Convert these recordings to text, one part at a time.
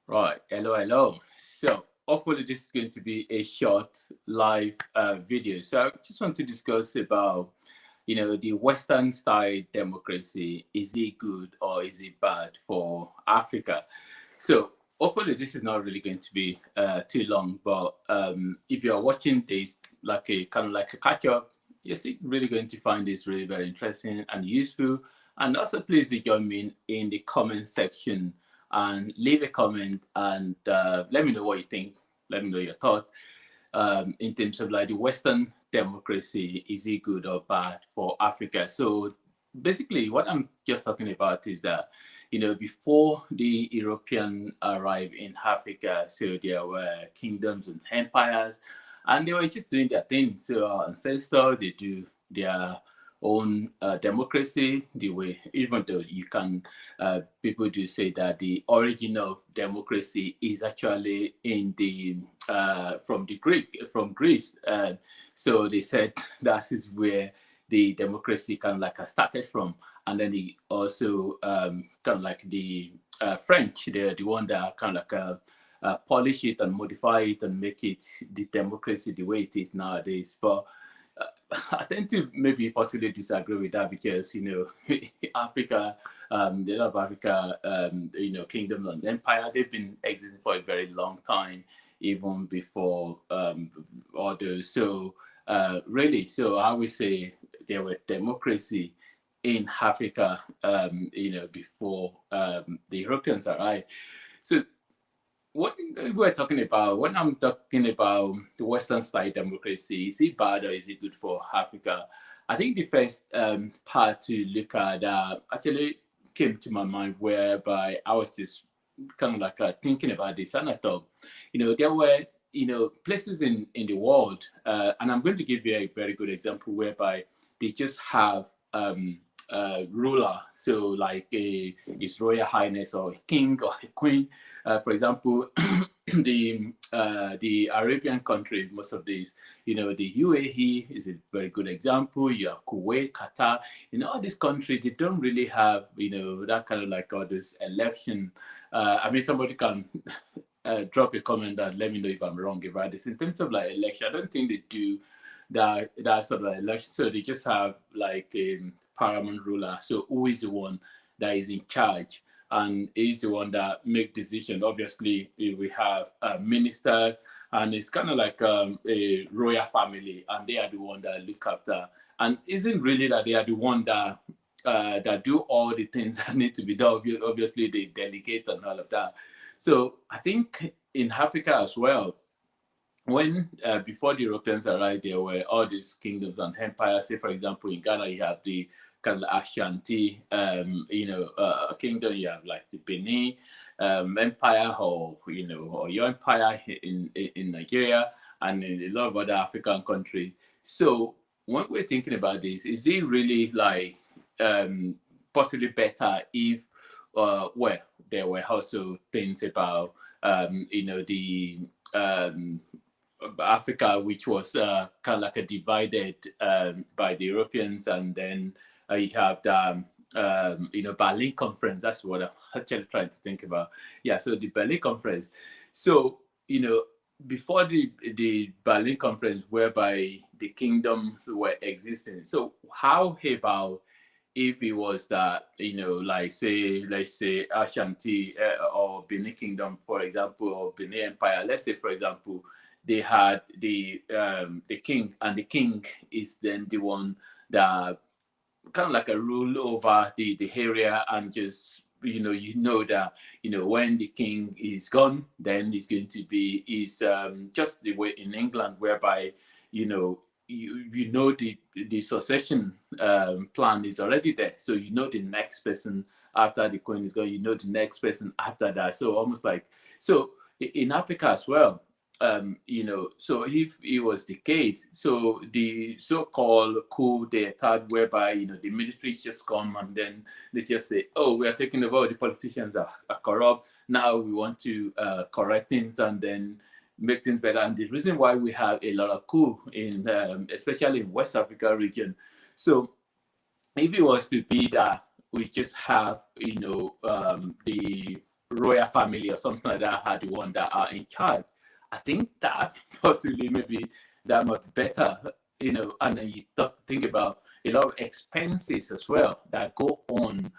Right. Hello, hello. So hopefully this is going to be a short live video. So I just want to discuss about, the Western style democracy. Is it good or is it bad for Africa? So hopefully this is not really going to be too long, but if you are watching this like a kind of like a catch up, you're still really going to find this really very interesting and useful. And also please do join me in the comment section and leave a comment and let me know what you think. Let me know your thought in terms of like the Western democracy. Is it good or bad for Africa? So basically, what I'm just talking about is that before the European arrived in Africa, so there were kingdoms and empires, and they were just doing their thing. So our ancestors, they do their own democracy the way, even though you can people do say that the origin of democracy is actually in the from Greece. So they said that is where the democracy kind of like started from, and then the also kind of like the French, the one that kind of like polish it and modify it and make it the democracy the way it is nowadays. But I tend to maybe possibly disagree with that because Africa, the lot of Africa, kingdoms and empire, they've been existing for a very long time, even before others. So really, so I would say there were democracy in Africa, before the Europeans arrived. So what we're talking about, when I'm talking about the Western style democracy, is it bad or is it good for Africa? I think the first part to look at actually came to my mind, whereby I was just kind of like thinking about this, and I thought, there were places in the world, and I'm going to give you a very good example whereby they just have ruler, so like His Royal Highness or a king or a queen. For example, the Arabian country, most of these, the UAE is a very good example. You have Kuwait, Qatar. All these countries, they don't really have that kind of like all this election. I mean, somebody can drop a comment and let me know if I'm wrong about this. In terms of like election, I don't think they do that sort of election. So they just have like a paramount ruler. So who is the one that is in charge? And is the one that make decision. Obviously, we have a minister, and it's kind of like a royal family, and they are the one that look after. And isn't really that they are the one that do all the things that need to be done. Obviously, they delegate and all of that. So I think in Africa as well, when before the Europeans arrived, there were all these kingdoms and empires. Say, for example, in Ghana, you have the kind of Ashanti, kingdom. You have like the Benin Empire, or your empire in Nigeria, and in a lot of other African countries. So when we're thinking about this, is it really like possibly better if, well, there were also things about, the Africa, which was kind of like a divided by the Europeans, and then you have the Berlin Conference. That's what I'm actually trying to think about. Yeah, so the Berlin Conference. So before the Berlin Conference, whereby the kingdoms were existing. So how about if it was that, like say, let's say Ashanti or Benin Kingdom, for example, or Benin Empire, let's say, for example, they had the king, and the king is then the one that kind of like a rule over the area, and just that when the king is gone, then it's going to be is just the way in England, whereby the succession plan is already there, so the next person after the queen is gone, the next person after that. So almost like, so in Africa as well, so if it was the case, so the so-called coup d'etat, whereby the military just come and then they just say, oh, we are taking over, the politicians are corrupt, now we want to correct things and then make things better. And the reason why we have a lot of coup in especially in West Africa region. So if it was to be that we just have the royal family or something like that are the one that are in charge. I think that possibly maybe that might be better, and then you think about a lot of expenses as well that go on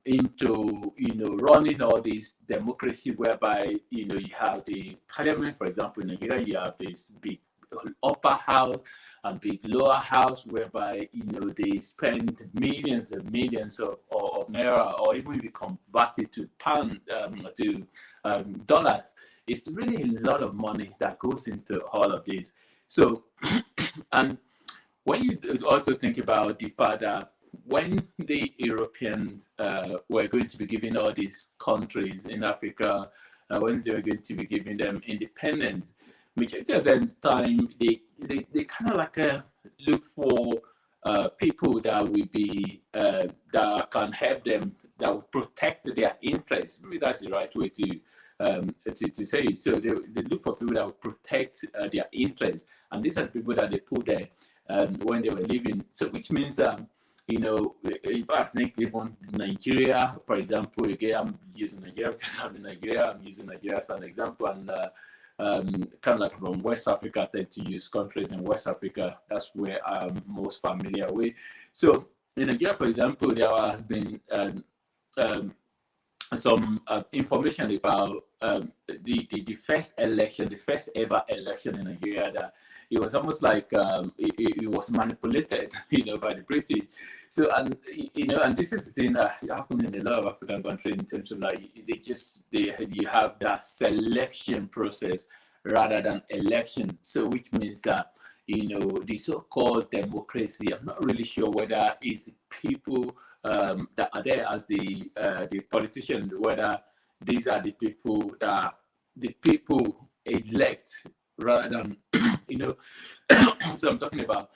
into running all this democracy, whereby you have the parliament, for example. In Nigeria, you have this big upper house and big lower house, whereby they spend millions and millions of naira, or even if you convert it to pound to dollars, it's really a lot of money that goes into all of this. So and when you also think about the fact that when the Europeans were going to be giving all these countries in Africa, when they were going to be giving them independence, majority of the time they kind of like look for people that will be that can help them, that will protect their interests. Maybe that's the right way to say it. So they look for people that will protect their interests, and these are the people that they put there when they were living. So which means if I think even Nigeria, for example, again, I'm using Nigeria because I'm in Nigeria. I'm using Nigeria as an example, and kind of like from West Africa, I tend to use countries in West Africa. That's where I'm most familiar with. So in Nigeria, for example, there has been some information about the first election, the first ever election in Nigeria, that it was almost like it was manipulated, by the British. So, and this is the thing that happened in a lot of African countries in terms of like you have that selection process rather than election. So, which means that the so-called democracy, I'm not really sure whether it's the people that are there as the politicians, whether these are the people that the people elect rather than so I'm talking about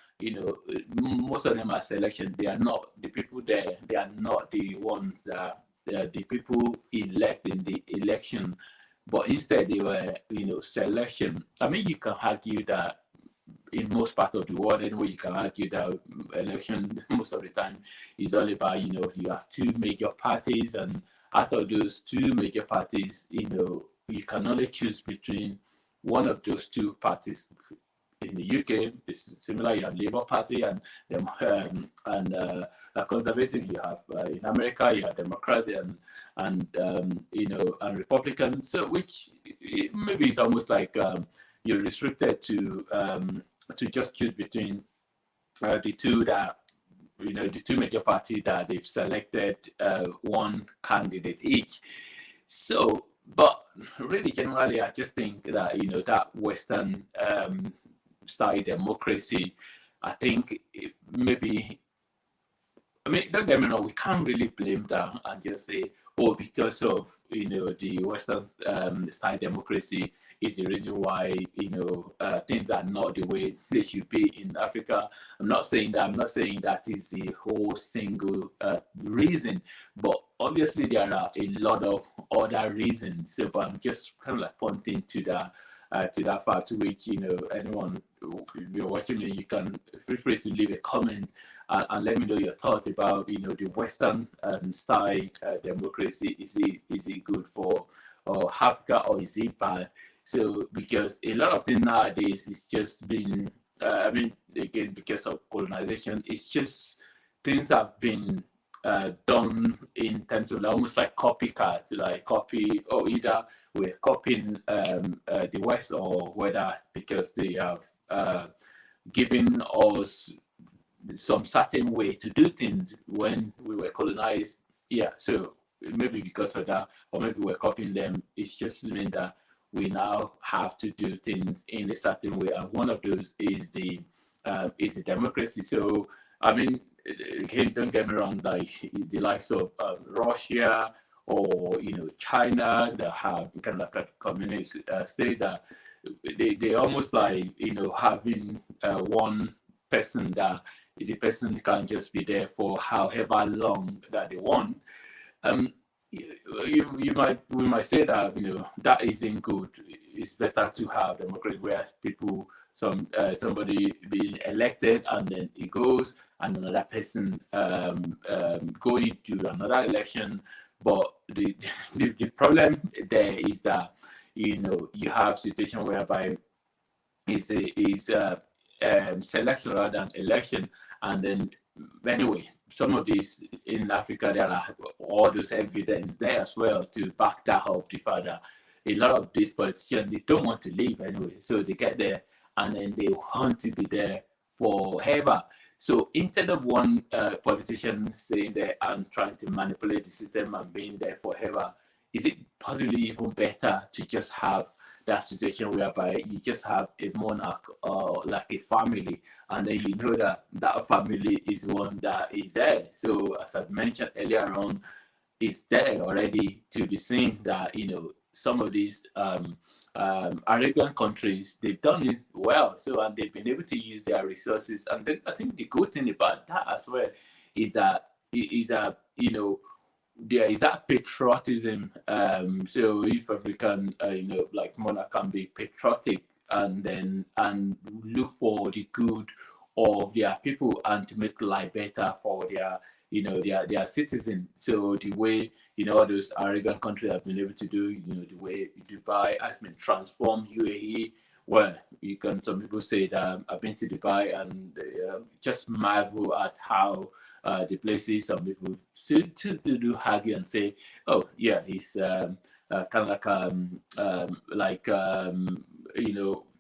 most of them are selection. They are not the people there, they are not the ones that the people elect in the election, but instead they were selection. I mean, you can argue that in most parts of the world anyway, you can argue that election most of the time is all about you have two major parties, and out of those two major parties you can only choose between one of those two parties. In the UK, it's similar. You have Labour Party and Conservative. You have in America, you have Democrat and Republican. So, which maybe it's almost like you're restricted to just choose between the two that the two major parties that they've selected one candidate each. So, but really, generally, I just think that that Western style democracy, I think maybe. I mean, don't get me wrong, we can't really blame that and just say, oh, because of the Western style democracy is the reason why things are not the way they should be in Africa. I'm not saying that is the whole single reason, but obviously there are a lot of other reasons. So, but I'm just kind of like pointing to that fact, to which anyone, if you're watching me, you can feel free to leave a comment and let me know your thoughts about the Western style democracy. Is it good for Africa, or is it bad? So, because a lot of things nowadays is just been I mean, again, because of colonization, it's just things have been done in terms of almost like copycat, like copy, or either we're copying the West, or whether because they have given us some certain way to do things when we were colonized. Yeah, so maybe because of that, or maybe we're copying them. It's just mean that we now have to do things in a certain way, and one of those is the democracy. So I mean, again, don't get me wrong, like the likes of Russia or China, that have kind of like a communist state, that they almost like having one person, that the person can just be there for however long that they want. We might say that that isn't good. It's better to have democracy where people, somebody being elected and then it goes, and another person going to another election But the problem there is that you have situation whereby is selection rather than election, and then anyway, some of these in Africa there are all those evidence there as well to back that up the fact that a lot of these politicians they don't want to leave anyway, so they get there and then they want to be there forever. So instead of one politician staying there and trying to manipulate the system and being there forever, is it possibly even better to just have that situation whereby you just have a monarch or like a family, and then you know that that family is one that is there. So as I mentioned earlier on, it's there already to be seen that some of these Arabian countries they've done it well, so and they've been able to use their resources. And then I think the good thing about that as well is that there is that patriotism. So if African, like monarch can be patriotic and look for the good of their people and to make life better for their citizens. So the way all those Arabian countries have been able to do, the way Dubai has been transformed, UAE. Well, some people say that I've been to Dubai and just marvel at how the place is. Some people to do argue and say, oh yeah, it's kind of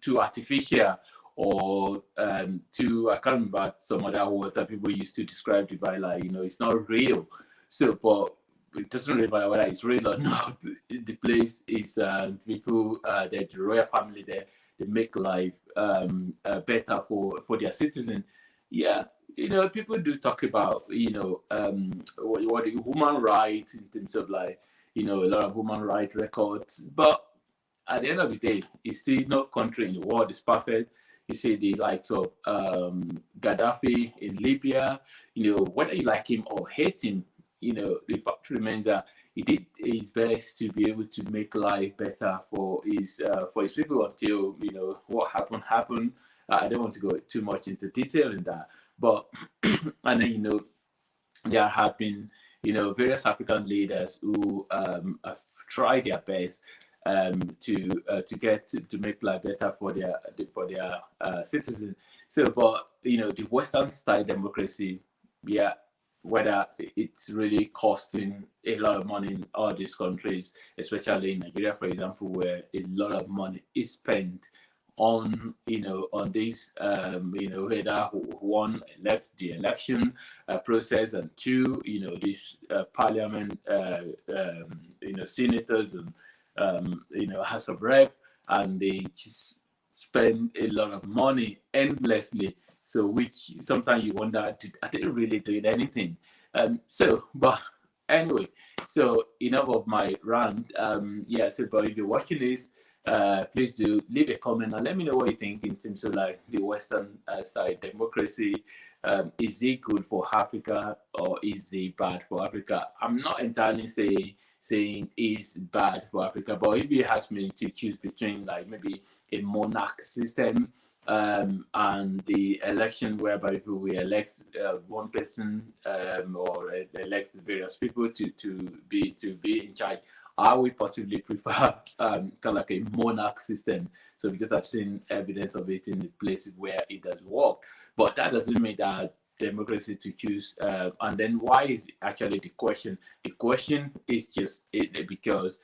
too artificial or too, I can't remember some other words that people used to describe Dubai, like it's not real. So, but it doesn't really matter whether it's real or not. The place is people, the royal family there, they make life better for their citizens. Yeah, people do talk about what the human rights in terms of like a lot of human rights records, but at the end of the day, it's still no country in the world is perfect. You see the likes of Gaddafi in Libya. Whether you like him or hate him, the fact remains that he did his best to be able to make life better for his people until what happened. I don't want to go too much into detail in that, but and then there have been various African leaders who have tried their best to make life better for their citizens. So, but the Western style democracy, yeah, whether it's really costing a lot of money in all these countries, especially in Nigeria, for example, where a lot of money is spent on on this whether one elect the election process, and two this parliament senators and House of Rep, and they just spend a lot of money endlessly. So which sometimes you wonder, are they really doing anything? But anyway, so enough of my rant. So but if you're watching this, please do leave a comment and let me know what you think in terms of like the Western side democracy. Is it good for Africa or is it bad for Africa? I'm not entirely saying it's bad for Africa, but if you ask me to choose between like maybe a monarch system and the election whereby people will elect one person or elect various people to be in charge, I would possibly prefer kind of like a monarch system. So because I've seen evidence of it in the places where it does work, but that doesn't mean that democracy to choose. And then why is actually the question? The question is just because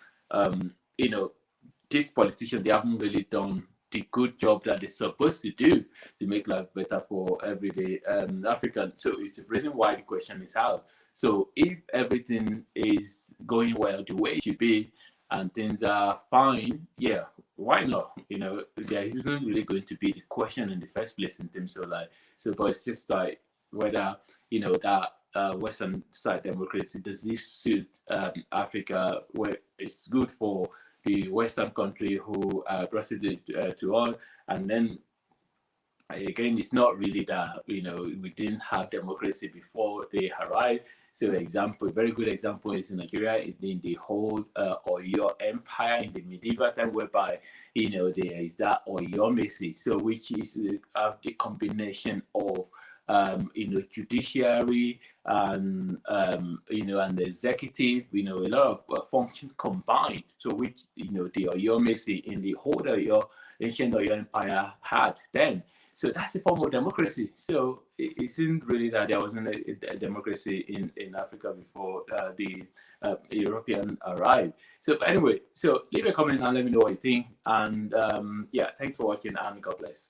these politicians, they haven't really done the good job that they're supposed to do to make life better for everyday African. So it's the reason why the question is out. So if everything is going well the way it should be and things are fine, yeah, why not? There isn't really going to be the question in the first place in terms of like, so but it's just like whether that Western side democracy, does this suit Africa, where it's good for the Western country who brought it to all, and then again, it's not really that we didn't have democracy before they arrived. So, very good example is in Nigeria in the whole Oyo Empire in the medieval time, whereby there is that Oyomacy, so which is the combination of judiciary and and the executive, a lot of functions combined. So which the Oyo Mesi in the whole Oyo ancient Oyo Empire had then. So that's a form of democracy. So it seemed really that there wasn't a democracy in Africa before the European arrived. So anyway, so leave a comment and let me know what you think. And yeah, thanks for watching and God bless.